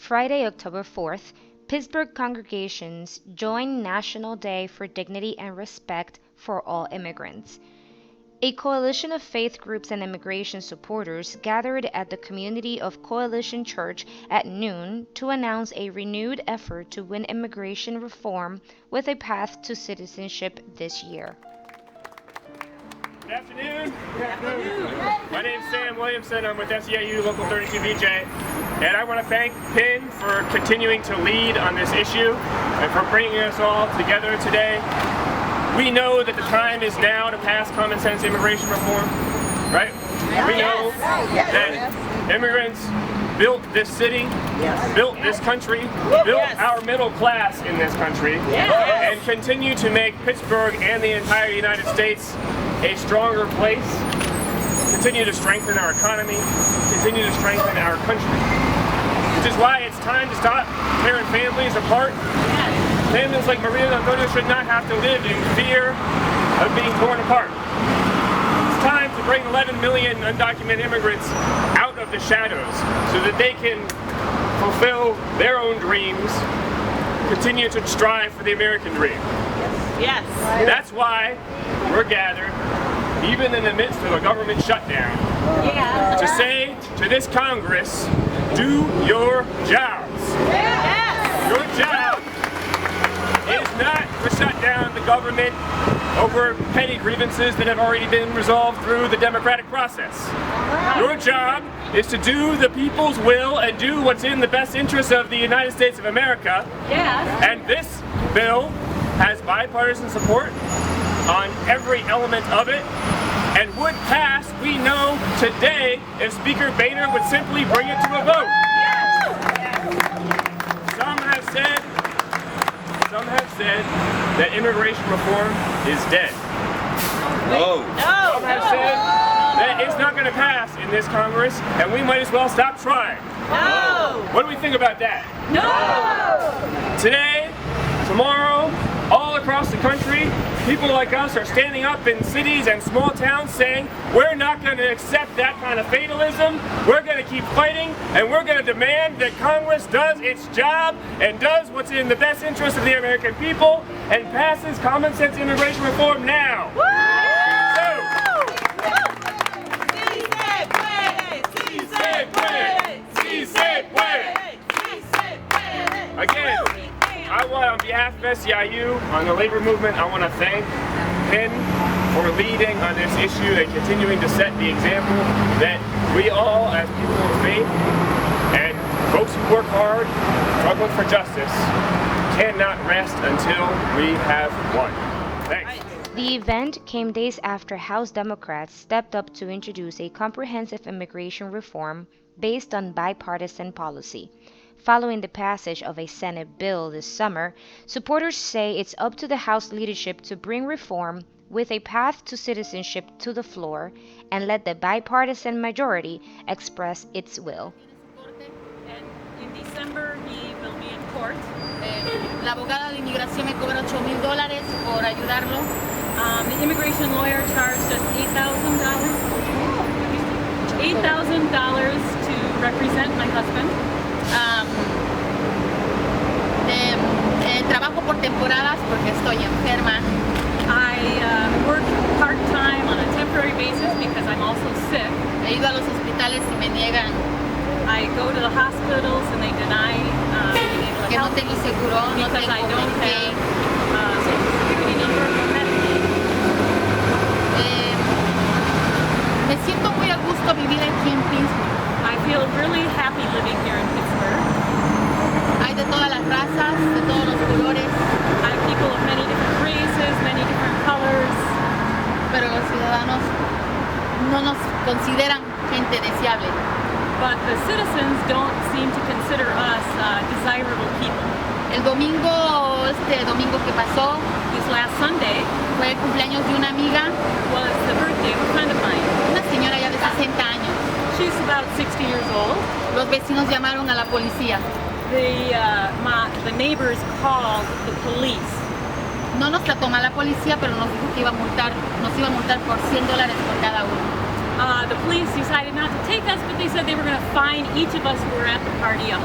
Friday, October 4th, Pittsburgh congregations joined National Day for Dignity and Respect for All Immigrants. A coalition of faith groups and immigration supporters gathered at the community of Coalition Church at noon to announce a renewed effort to win immigration reform with a path to citizenship this year. Good afternoon. Good afternoon. My name is Sam Williamson. I'm with SEIU Local 32BJ. And I want to thank PIN for continuing to lead on this issue and for bringing us all together today. We know that the time is now to pass common sense immigration reform, right? We know that immigrants built this city, built this country, built our middle class in this country, and continue to make Pittsburgh and the entire United States a stronger place, continue to strengthen our economy, continue to strengthen our country. Which is why it's time to stop tearing families apart. Families like Maria and Antonio should not have to live in fear of being torn apart. It's time to bring 11 million undocumented immigrants out of the shadows so that they can fulfill their own dreams, continue to strive for the American dream. Yes. That's why we're gathered, even in the midst of a government shutdown, to say to this Congress, do your jobs. Your job is not to shut down the government over petty grievances that have already been resolved through the democratic process. Your job is to do the people's will and do what's in the best interest of the United States of America. And this bill has bipartisan support on every element of it and would pass, we know, today if Speaker Boehner would simply bring it to a vote. Some have said that immigration reform is dead. Some have said that it's not going to pass in this Congress and we might as well stop trying. What do we think about that? Today, tomorrow, all across the country, people like us are standing up in cities and small towns saying, we're not going to accept that kind of fatalism, we're going to keep fighting, and we're going to demand that Congress does its job and does what's in the best interest of the American people and passes common sense immigration reform now. Again, I want, on behalf of SEIU, on the labor movement, I want to thank PIN for leading on this issue and continuing to set the example that we all, as people of faith and folks who work hard, struggling for justice, cannot rest until we have won. Thanks. The event came days after House Democrats stepped up to introduce a comprehensive immigration reform based on bipartisan policy. Following the passage of a Senate bill this summer, supporters say it's up to the House leadership to bring reform with a path to citizenship to the floor and let the bipartisan majority express its will. And in December, he will be in court. La abogada de inmigración me cobra $8,000 por ayudarlo. The immigration lawyer charged us $8,000 to represent my husband. Trabajo por temporadas porque estoy enferma. I work part-time on a temporary basis because I'm also sick. He ido a los hospitales y me niegan. I go to the hospitals and they deny being able to Que no help tengo me seguro, ni because tengo I don't Medicaid. have Social Security number or Medicaid. Me siento muy a gusto vivir aquí en Pittsburgh. I feel really happy living here in Pittsburgh. Hay de todas las razas, de todos los colores. I have people of many different races, many different colors. Pero los ciudadanos no nos consideran gente deseable. But the citizens don't seem to consider us desirable people. El domingo que pasó, This last Sunday fue el cumpleaños de una amiga, was the birthday of a friend of mine. una señora ya de 60 años. She's about 60 years old. Los vecinos llamaron a la policía. The neighbors called the police. No nos trató mal la policía, pero nos dijo que nos iba a multar por $100 por cada uno. the police decided not to take us, but they said they were going to fine each of us who were at the party $100.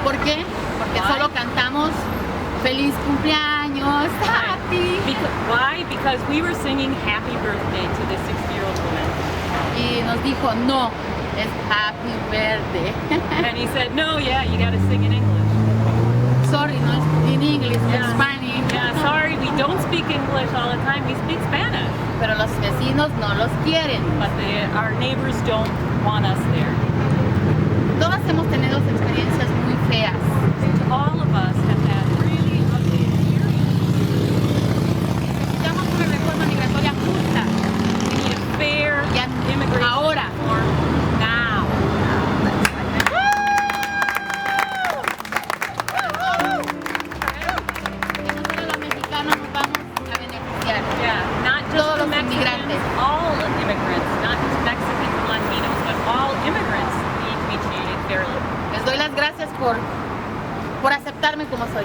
¿Por qué? Porque Why? solo cantamos feliz cumpleaños, happy. Why? Because we were singing happy birthday to this 60-year-old woman. Y nos dijo, no, es happy birthday. And he said, no, yeah, you got to sing in English. Sorry, no es in English, Yeah. in Spanish. Yeah, sorry, we don't speak English all the time, we speak Spanish. Pero los vecinos no los quieren. But our neighbors don't want us there. Todas hemos tenido experiencias muy feas. All of us have had really ugly experiences. Necesitamos una reforma migratoria justa. We need a fair Ya, immigration ahora. reform now. Que no solo los mexicanos nos vamos a beneficiar. Yeah, not just Todos the los Mexicans, inmigrantes. all immigrants, not just Mexicans and Latinos, but all immigrants need to be treated fairly. Les doy las gracias por aceptarme como soy.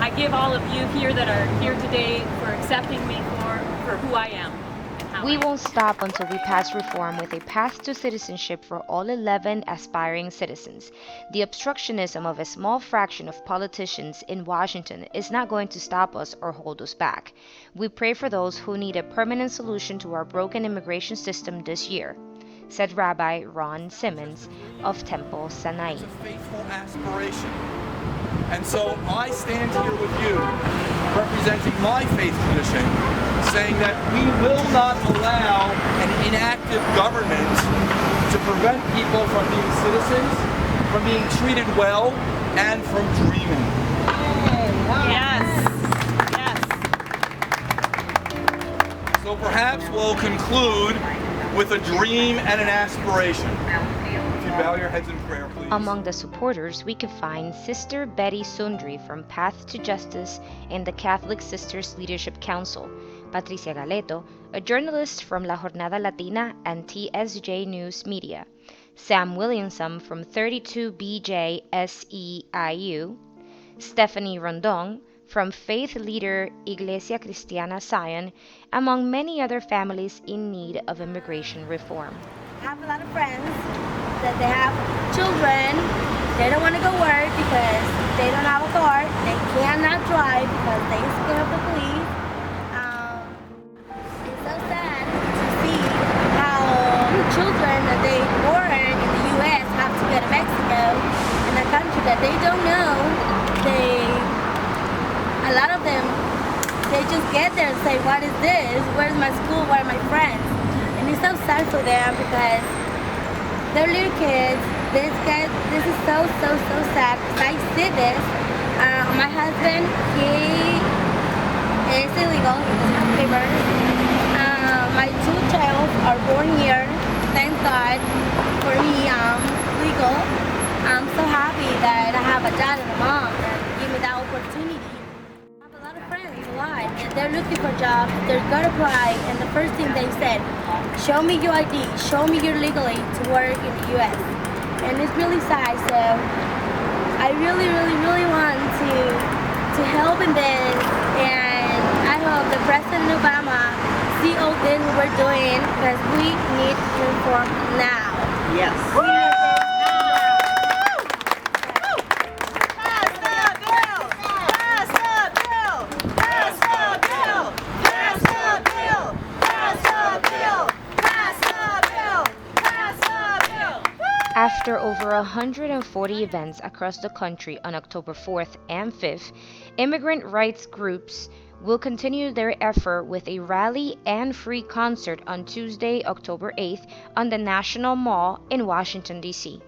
I give all of you here that are here today for accepting me for who I am. And how We I am. won't stop until we pass reform with a path to citizenship for all 11 aspiring citizens. The obstructionism of a small fraction of politicians in Washington is not going to stop us or hold us back. We pray for those who need a permanent solution to our broken immigration system this year, said Rabbi Ron Simmons of Temple Sinai. It's a faithful aspiration. And so I stand here with you, representing my faith tradition, saying that we will not allow an inactive government to prevent people from being citizens, from being treated well, and from dreaming. Yes. Yes. So perhaps we'll conclude with a dream and an aspiration. If you bow your heads in prayer, please. Among the supporters, we can find Sister Betty Sundry from Path to Justice and the Catholic Sisters Leadership Council, Patricia Galeto, a journalist from La Jornada Latina and TSJ News Media, Sam Williamson from 32BJ SEIU, Stephanie Rondon from faith leader Iglesia Cristiana Zion, among many other families in need of immigration reform. I have a lot of friends that they have children. They don't want to go work because they don't have a car. They cannot drive because they scared of the police. It's so sad to see how children that they born in the U.S. have to go to Mexico, in a country that they don't know. A lot of them, they just get there and say, what is this? Where's my school? Where are my friends? And it's so sad for them because they're little kids. This is so sad. I see this. My husband, he is illegal. He doesn't have papers. My two children are born here. Thank God for me, legal. I'm so happy that I have a dad and a mom that give me that opportunity. I have a lot of friends, a lot. And they're looking for jobs. They're gonna apply, and the first thing they said, show me your ID, show me your legal aid to work in the U.S. And it's really sad. So I really want to help in this, and I hope that President Obama see all this we're doing because we need reform now. Yes. We need this now. After over 140 events across the country on October 4th and 5th, immigrant rights groups will continue their effort with a rally and free concert on Tuesday, October 8th on the National Mall in Washington, D.C.